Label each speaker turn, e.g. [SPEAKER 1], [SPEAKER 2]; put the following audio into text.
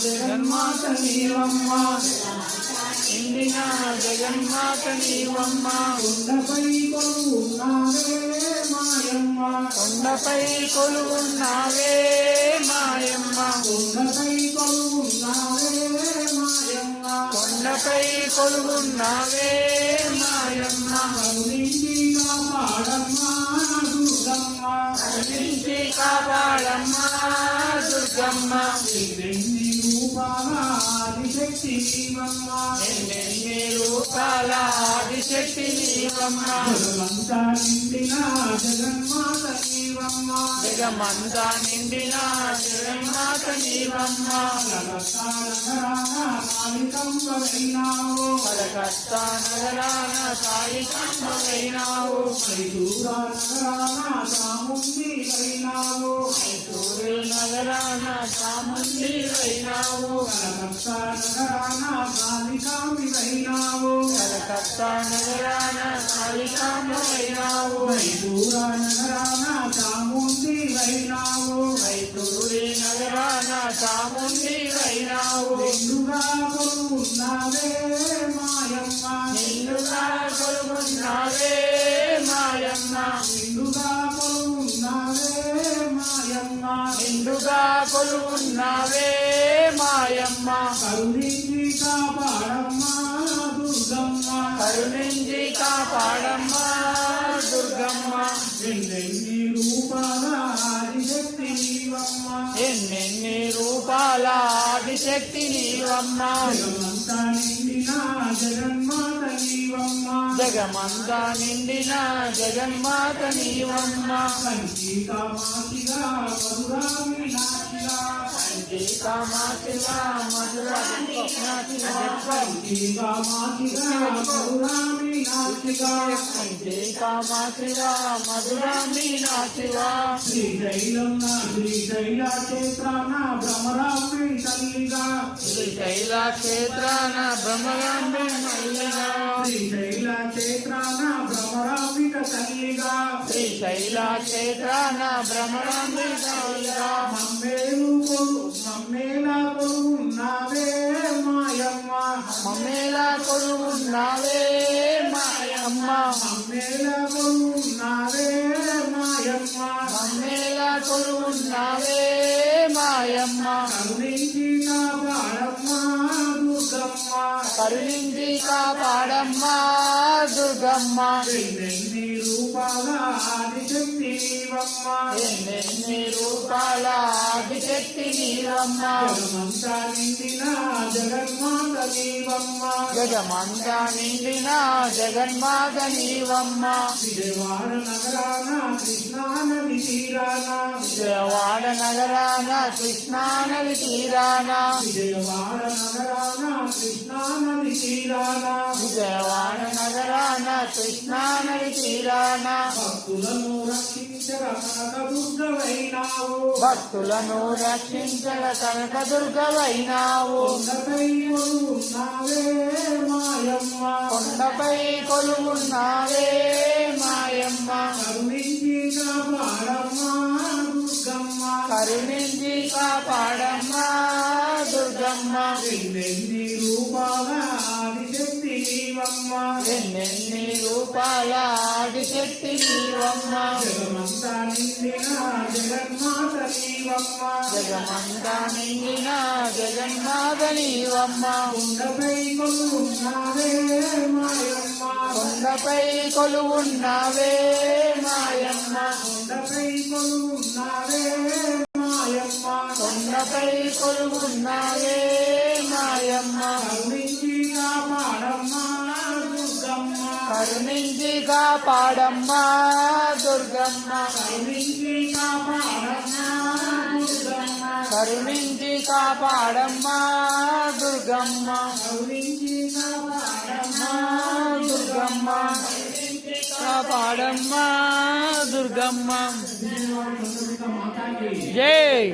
[SPEAKER 1] జగన్మాత నీవమ్మ నిండిన జగన్మాత నీవమ్మ కొండపై కొలువున్నావే మాయమ్మ కొండపై కొలువున్నావే మాయమ్మ కొండపై కొలువున్నావే మాయమ్మ కొండపై కొలువున్నావే మాయమ్మ కరుణించి కాపాడమ్మా దుర్గమ్మ కరుణించి కాపాడమ్మా దుర్గమ్మ ఎన్నెన్ని రూపాల ఆదిశక్తి నీవమ్మ ఎన్నెన్ని రూపాల ఆదిశక్తి నీవమ్మ జగమంతా నిండిన జగన్మాత నీవమ్మ జగమంతా నిండిన జగన్మాత నీవమ్మ కలకత్తా నగరాన కాళికంబవైనావు కలకత్తా నగరాన కాళికంబవైనావు మైసూరు నగరాన చాముండివైనావు మైసూరు నగరాన చాముండివైనావు కలకత్తా నగరాన కాళికాంబవైనావు కలకత్తా నగరాన కాళికాంబవైనావు మైసూరు నగరాన చాముండివైనావు మైసూరు నగరాన చాముండివైనావు నిండుగా కొలువున్నావే మాయమ్మ నిండుగా కొలువున్నావే మాయమ్మ నిండుగా కొలువున్నావే మాయమ్మ నిండుగా కొలువున్నావే మాయమ్మ కరుణించి కాపాడమ్మా దుర్గమ్మ కరుణించి కాపాడమ్మా దుర్గమ్మ ఎన్నెన్ని రూపాల ఆదిశక్తి నీవమ్మ ఎన్నెన్ని రూపాల ఆదిశక్తి నీవమ్మ జగమంతా నిండిన జగన్మాత నీవమ్మ జగమంతా నిండిన జగన్మాత నీవమ్మ కంచి కామాక్షిగా మధురా మీనాక్షిగా కంచి కామాక్షిగా మధురా మీనాక్షిగా కంచి కామాక్షిగా మధురా మీనాక్షిగా కంచి కామాక్షిగా మధురా మీనాక్షిగా శ్రీశైలం శ్రీశైల క్షేత్రాన భ్రమరాంబి తల్లిగా శ్రీశైల క్షేత్రాన భ్రమరాంబి తల్లిగా శ్రీశైల క్షేత్రాన భ్రమరాంబిక తల్లిగా శ్రీశైల క్షేత్రాన భ్రమరాంబి తల్లిగా మమ్మేలా కొలువున్నావే మాయమ్మ మమ్మేలా కొలువున్నావే మాయమ్మ మమ్మేలా కొలువున్నావే మాయమ్మ మమ్మేలా కొలువున్నావే మాయమ్మ కరుణించి కాపాడమ్మా దుర్గమ్మ కరుణించి కాపాడమ్మా దుర్గమ్మ ఎన్నెన్ని రూపాల ఆదిశక్తి నీవమ్మ ఎన్నెన్ని రూపాల ఆదిశక్తి నీవమ్మ జగమంతా నిండిన జగన్మాత నీవమ్మ జగమంతా నిండిన జగన్మాత నీవమ్మ విజయవాడ నగరాన కృష్ణానది తీరాన విజయవాడ నగరాన కృష్ణానది తీరాన విజయవాడ నగరాన కృష్ణానది తీరాన విజయవాడ నగరాన కృష్ణానది తీరాన భక్తులను రక్షించగ కనకదుర్గవైనావు భక్తులను రక్షించగ కనకదుర్గవైనావు కొండపై కొలువున్నావే మాయమ్మ కొండపై కొలువున్నావే మాయమ్మ కరుణించి కాపాడమ్మా దుర్గమ్మ కరుణించి కాపాడమ్మా దుర్గమ్మ ఎన్నెన్ని రూపాల ఆదిశక్తి నీవమ్మ ఎన్నెన్ని రూపాల ఆదిశక్తి నీవమ్మ జగమంతా నిండిన జగన్మాత నీవమ్మ జగమంతా నిండిన జగన్మాత నీవమ్మ కొండపై కొలువున్నావే మాయమ్మ కొండపై కొలువున్నావే మాయమ్మ కొండపై కొలువున్నావే మాయమ్మ కొండపై కొలువున్నావే మాయమ్మ కరుణించి కాపాడమ్మా దుర్గమ్మ కరుణించి కాపాడమ్మా దుర్గమ్మ కరుణించి కాపాడమ్మా దుర్గమ్మ కరుణించి కాపాడమ్మా దుర్గమ్మ కరుణించి కాపాడమ్మా దుర్గమ్మ కాపాడమ్మా దుర్గమ్మ జై